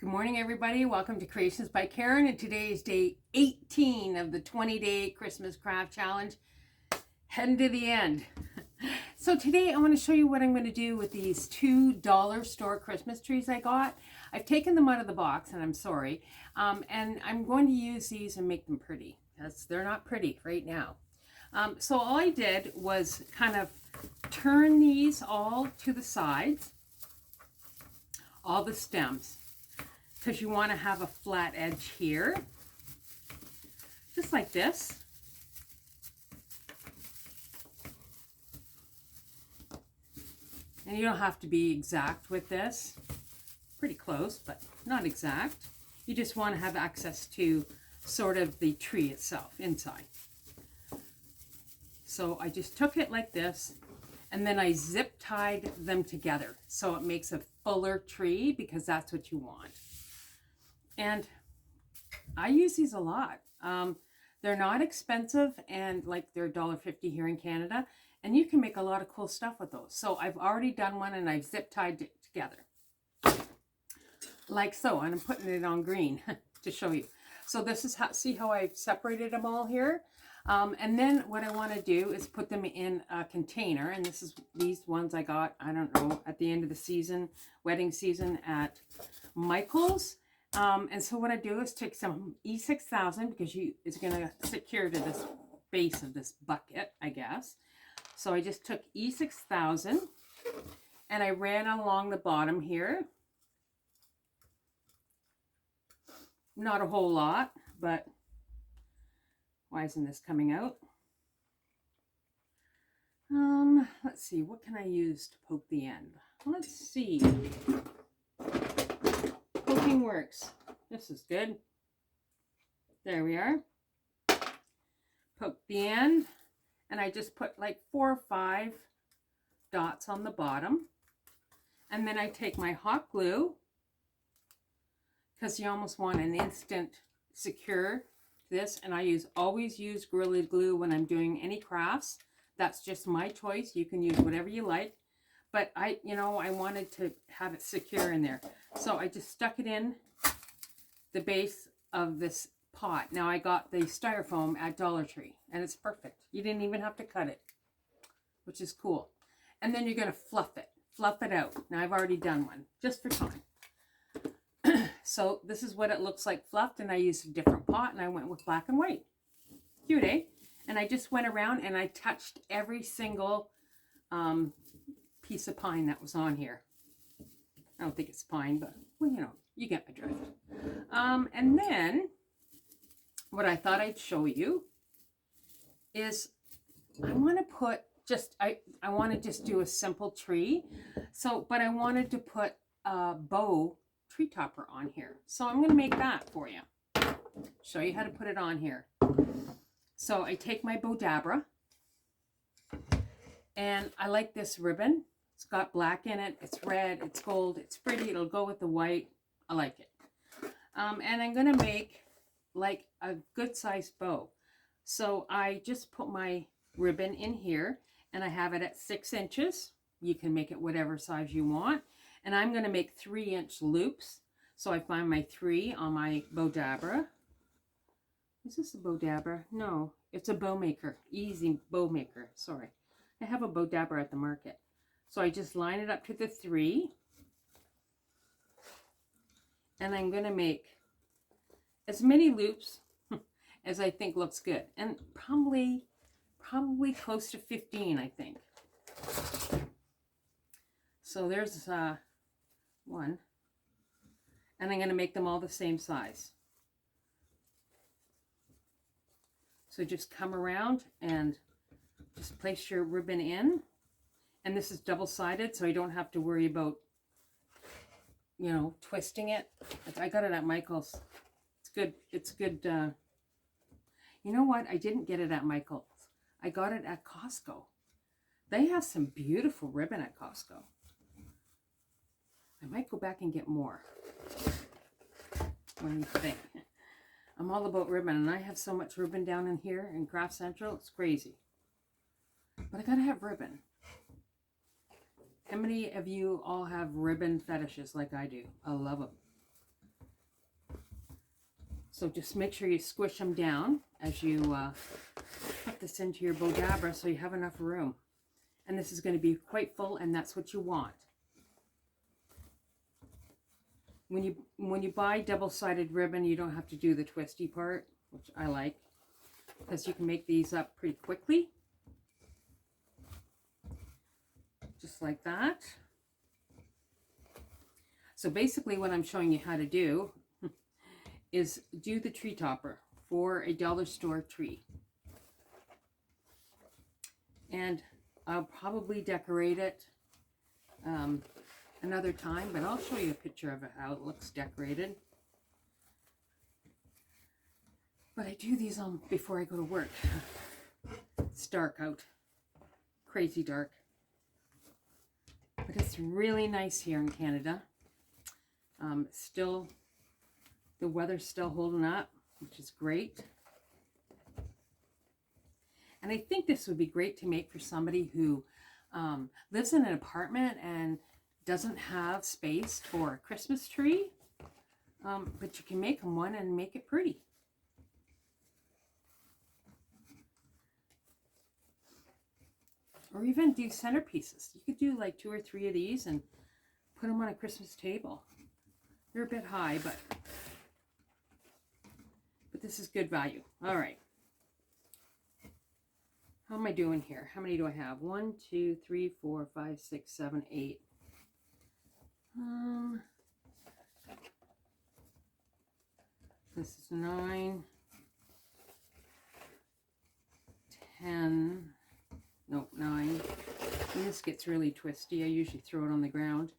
Good morning, everybody. Welcome to Creations by Karen, and today is day 18 of the 20-day Christmas craft challenge. Heading to the end. So today I want to show you what I'm going to do with these $2 store Christmas trees I got. I've taken them out of the box, and I'm sorry. And I'm going to use these and make them pretty, because they're not pretty right now. So all I did was kind of turn these all to the sides, all the stems, because you want to have a flat edge here, just like this. And you don't have to be exact with this, pretty close, but not exact. You just want to have access to sort of the tree itself inside. So I just took it like this, and then I zip tied them together so it makes a fuller tree, because that's what you want. And I use these a lot. They're not expensive, and like they're $1.50 here in Canada, and you can make a lot of cool stuff with those. So I've already done one, and I've zip tied it together like so, and I'm putting it on green to show you. So this is how, see how I've separated them all here? And then what I want to do is put them in a container, and this is these ones I got, I don't know, at the end of the season, wedding season at Michael's. And so what I do is take some E6000, because it's going to secure to this base of this bucket, I guess. So I just took E6000 and I ran along the bottom here. Not a whole lot, but why isn't this coming out? Let's see, what can I use to poke the end? Let's see. Poking works. This is good. There we are. Poke the end, and I just put like 4 or 5 dots on the bottom, and then I take my hot glue, because you almost want an instant secure this, and I always use Gorilla Glue when I'm doing any crafts. That's just my choice. You can use whatever you like, but I wanted to have it secure in there. So I just stuck it in the base of this pot. Now I got the styrofoam at Dollar Tree, and it's perfect. You didn't even have to cut it, which is cool. And then you're going to fluff it out. Now I've already done one, just for time. So this is what it looks like fluffed, and I used a different pot, and I went with black and white. Cute, eh? And I just went around and I touched every single piece of pine that was on here. I don't think it's pine, but well, you get my drift. And then what I thought I'd show you is I want to put I want to just do a simple tree. So, but I wanted to put a bow tree topper on here. So I'm going to make that for you. Show you how to put it on here. So I take my Bodabra, and I like this ribbon. It's got black in it, it's red, it's gold, it's pretty, it'll go with the white. I like it. And I'm going to make like a good sized bow. So I just put my ribbon in here, and I have it at 6 inches. You can make it whatever size you want. And I'm going to make 3-inch loops. So I find my 3 on my Bodabra. Is this a Bodabra? No, it's a bow maker. Easy bow maker. Sorry. I have a Bodabra at the market. So I just line it up to the 3. And I'm going to make as many loops as I think looks good. And probably close to 15, I think. So there's one. And I'm going to make them all the same size. So just come around and just place your ribbon in. And this is double-sided, so I don't have to worry about, twisting it. I got it at Michael's. It's good. It's good. You know what? I didn't get it at Michael's. I got it at Cosco. They have some beautiful ribbon at Cosco. I might go back and get more. What do you think? I'm all about ribbon, and I have so much ribbon down in here in Craft Central. It's crazy. But I gotta have ribbon. How many of you all have ribbon fetishes like I do? I love them. So just make sure you squish them down as you put this into your Bodabra so you have enough room. And this is going to be quite full, and that's what you want. When you buy double-sided ribbon, you don't have to do the twisty part, which I like, because you can make these up pretty quickly. Just like that. So basically what I'm showing you how to do is do the tree topper for a dollar store tree. And I'll probably decorate it another time, but I'll show you a picture of it, how it looks decorated. But I do these on before I go to work. It's dark out, crazy dark. But it's really nice here in Canada. Still, the weather's still holding up, which is great. And I think this would be great to make for somebody who lives in an apartment and doesn't have space for a Christmas tree. But you can make them one and make it pretty. Or even do centerpieces. You could do like 2 or 3 of these and put them on a Christmas table. They're a bit high, but this is good value. All right. How am I doing here? How many do I have? 1, 2, 3, 4, 5, 6, 7, 8. This is 9, 10. Nope, 9. When this gets really twisty, I usually throw it on the ground.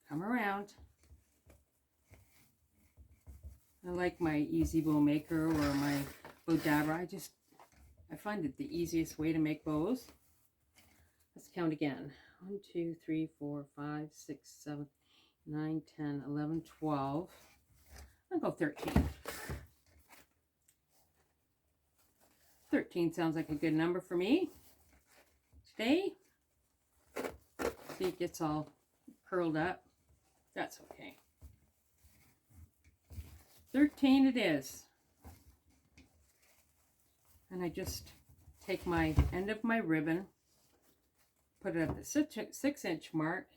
Come around. I like my Easy Bow Maker or my Bodabra. I find it the easiest way to make bows. Let's count again. 1, 2, 3, 4, 5, 6, 7, 9, 10, 11, 12. I'll go 13. 13 sounds like a good number for me today. See, it gets all curled up. That's okay. 13 it is. And I just take my end of my ribbon, put it at the 6-inch mark,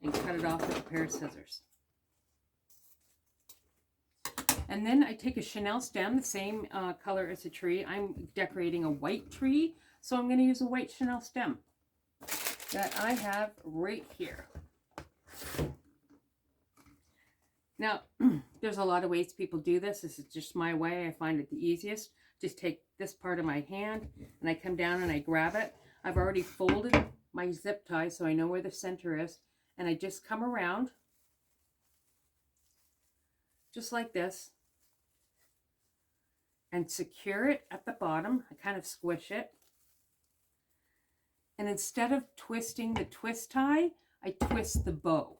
and cut it off with a pair of scissors. And then I take a chenille stem, the same color as the tree. I'm decorating a white tree, so I'm going to use a white chenille stem that I have right here. Now, there's a lot of ways people do this. This is just my way. I find it the easiest. Just take this part of my hand, and I come down and I grab it. I've already folded my zip tie, so I know where the center is. And I just come around, just like this, and secure it at the bottom. I kind of squish it. And instead of twisting the twist tie, I twist the bow.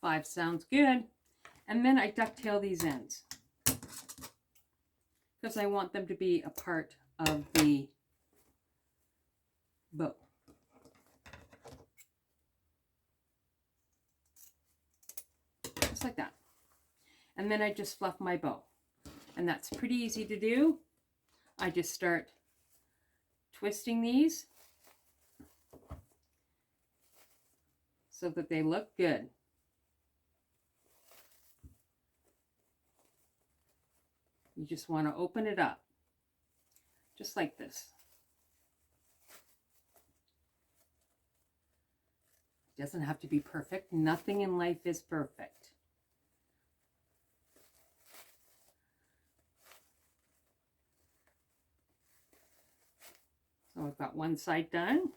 Five sounds good. And then I ducktail these ends because I want them to be a part of the bow. Just like that. And then I just fluff my bow. And that's pretty easy to do. I just start twisting these so that they look good. You just want to open it up, just like this. It doesn't have to be perfect. Nothing in life is perfect. So I've got one side done,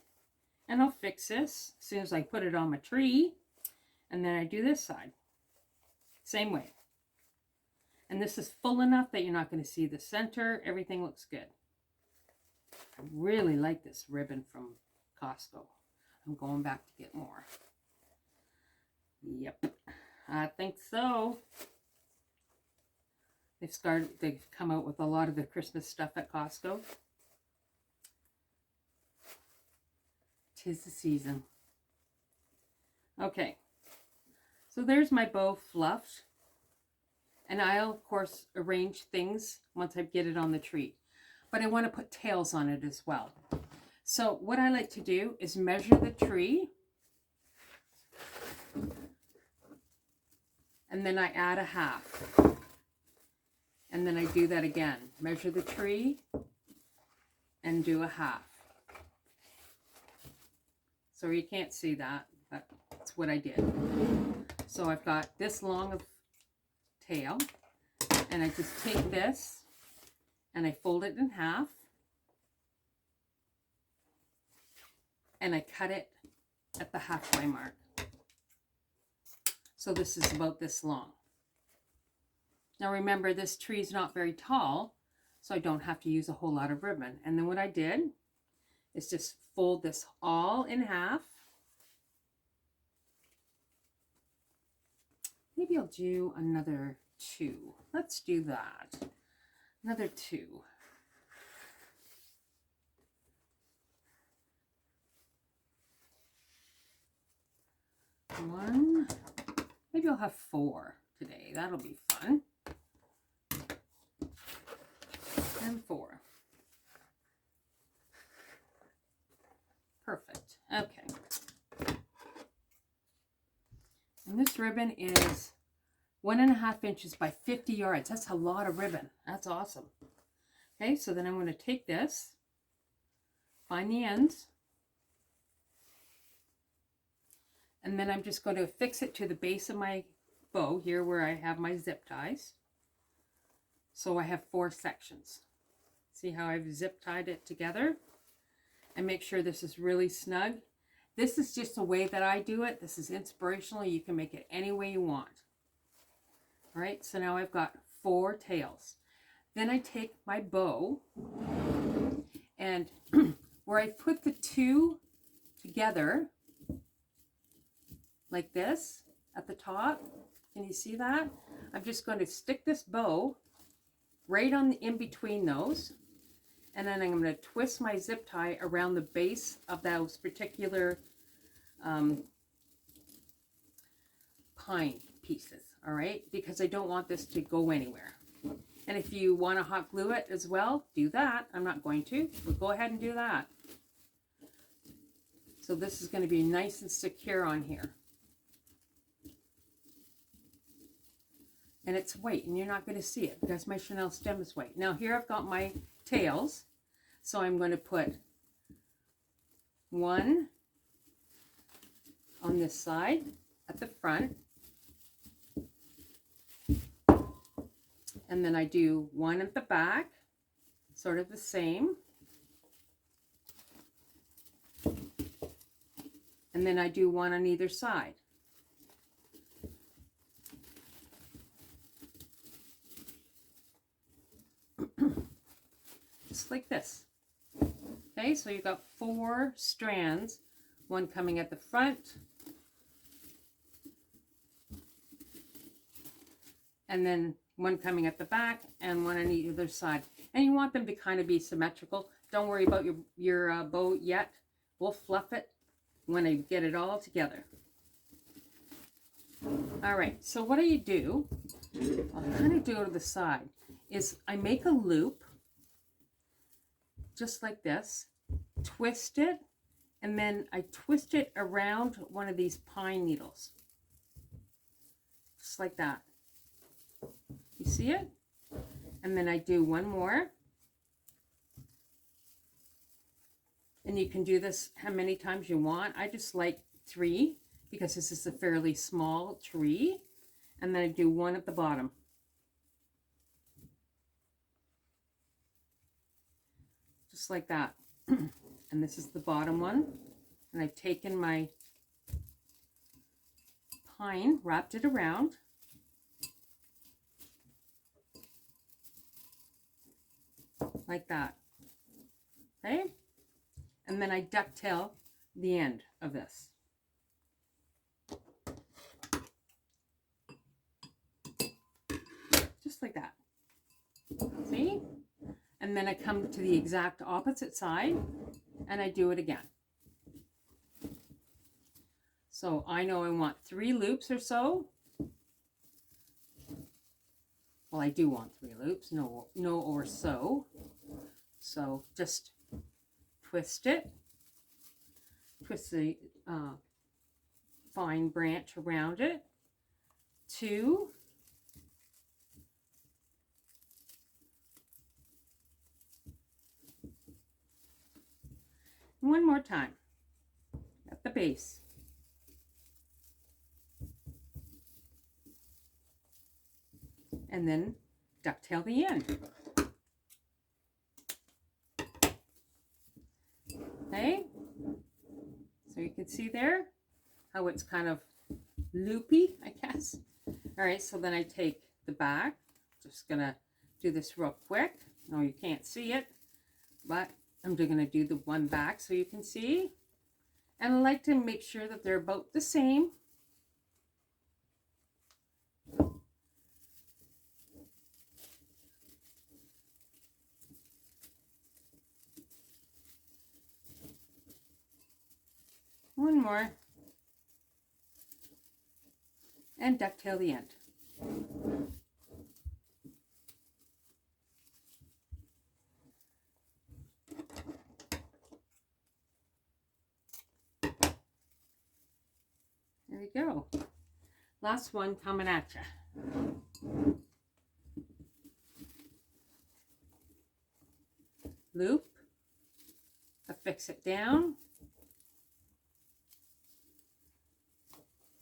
and I'll fix this as soon as I put it on my tree, and then I do this side. Same way. And this is full enough that you're not going to see the center. Everything looks good. I really like this ribbon from Cosco. I'm going back to get more. Yep. I think so. They've come out with a lot of the Christmas stuff at Costco. 'Tis the season. Okay, so there's my bow fluffed. And I'll, of course, arrange things once I get it on the tree. But I want to put tails on it as well. So what I like to do is measure the tree. And then I add a half. And then I do that again. Measure the tree and do a half. So you can't see that, but that's what I did. So I've got this long of tail, and I just take this and I fold it in half, and I cut it at the halfway mark. So this is about this long. Now remember, this tree is not very tall, so I don't have to use a whole lot of ribbon. And then what I did is just fold this all in half. Maybe I'll do another 2. Let's do that. Another 2. One. Maybe I'll have 4 today. That'll be fun. And 4. Perfect. Okay. And this ribbon is 1.5 inches by 50 yards. That's a lot of ribbon. That's awesome. Okay, so then I'm going to take this, find the ends, and then I'm just going to affix it to the base of my bow here where I have my zip ties. So I have 4 sections. See how I've zip tied it together? And make sure this is really snug. This is just the way that I do it. This is inspirational. You can make it any way you want. All right, so now I've got 4 tails. Then I take my bow, and where I put the 2 together, like this, at the top, can you see that? I'm just going to stick this bow right on the in between those, and then I'm going to twist my zip tie around the base of those particular pine pieces, all right? Because I don't want this to go anywhere. And if you want to hot glue it as well, do that. I'm not going to, but go ahead and do that. So this is going to be nice and secure on here. And it's white, and you're not going to see it because my chenille stem is white. Now here I've got my tails, so I'm going to put 1 on this side at the front, and then I do 1 at the back, sort of the same, and then I do 1 on either side. Just like this. Okay, so you've got 4 strands, 1 coming at the front, and then 1 coming at the back, and 1 on either side. And you want them to kind of be symmetrical. Don't worry about your bow yet. We'll fluff it when I get it all together. All right, so what do? I'll kind of do it to the side, is I make a loop, just like this, twist it, and then I twist it around one of these pine needles. Just like that. You see it? And then I do 1 more. And you can do this how many times you want. I just like 3 because this is a fairly small tree. And then I do 1 at the bottom. Just like that. And this is the bottom one. And I've taken my pine, wrapped it around. Like that. Okay? And then I ducktail the end of this. just like that. See? And then I come to the exact opposite side and I do it again. So I know I want 3 loops or so. Well, I do want 3 loops, no or so. So just twist it. Twist the fine branch around it. 2. One more time at the base. And then ducktail the end. Okay, so you can see there how it's kind of loopy, I guess. All right, so then I take the back. Just gonna do this real quick. No, you can't see it, but I'm just gonna do the one back so you can see. And I like to make sure that they're about the same. One more. And ducktail the end. There we go. Last one coming at you. Loop. Affix it down.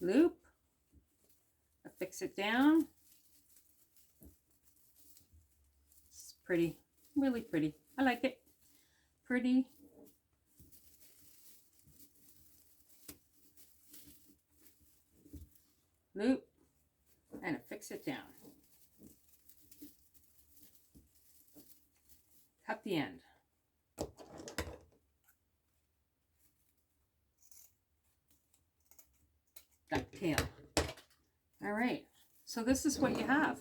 Loop. Affix it down. It's pretty, really pretty. I like it. Pretty. Loop and affix it down. Cut the end. Ducktail. All right, so this is what you have.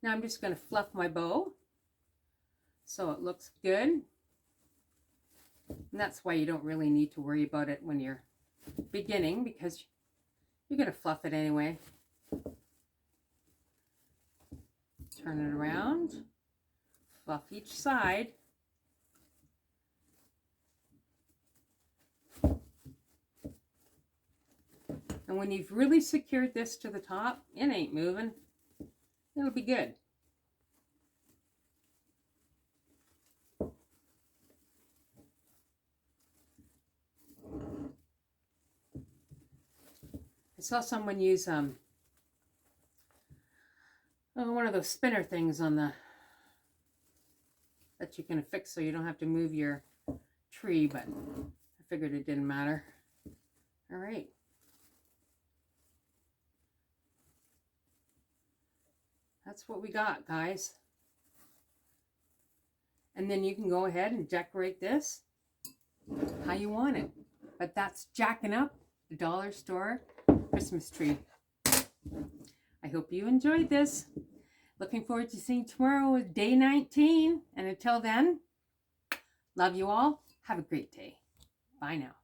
Now I'm just going to fluff my bow so it looks good. And that's why you don't really need to worry about it when you're beginning, because you're going to fluff it anyway. Turn it around, fluff each side. And when you've really secured this to the top, it ain't moving. It'll be good. I saw someone use one of those spinner things on the that you can affix so you don't have to move your tree, but I figured it didn't matter. All right. That's what we got, guys. And then you can go ahead and decorate this how you want it. But that's jacking up the dollar store Christmas tree. I hope you enjoyed this. Looking forward to seeing you tomorrow with day 19. And until then, love you all. Have a great day. Bye now.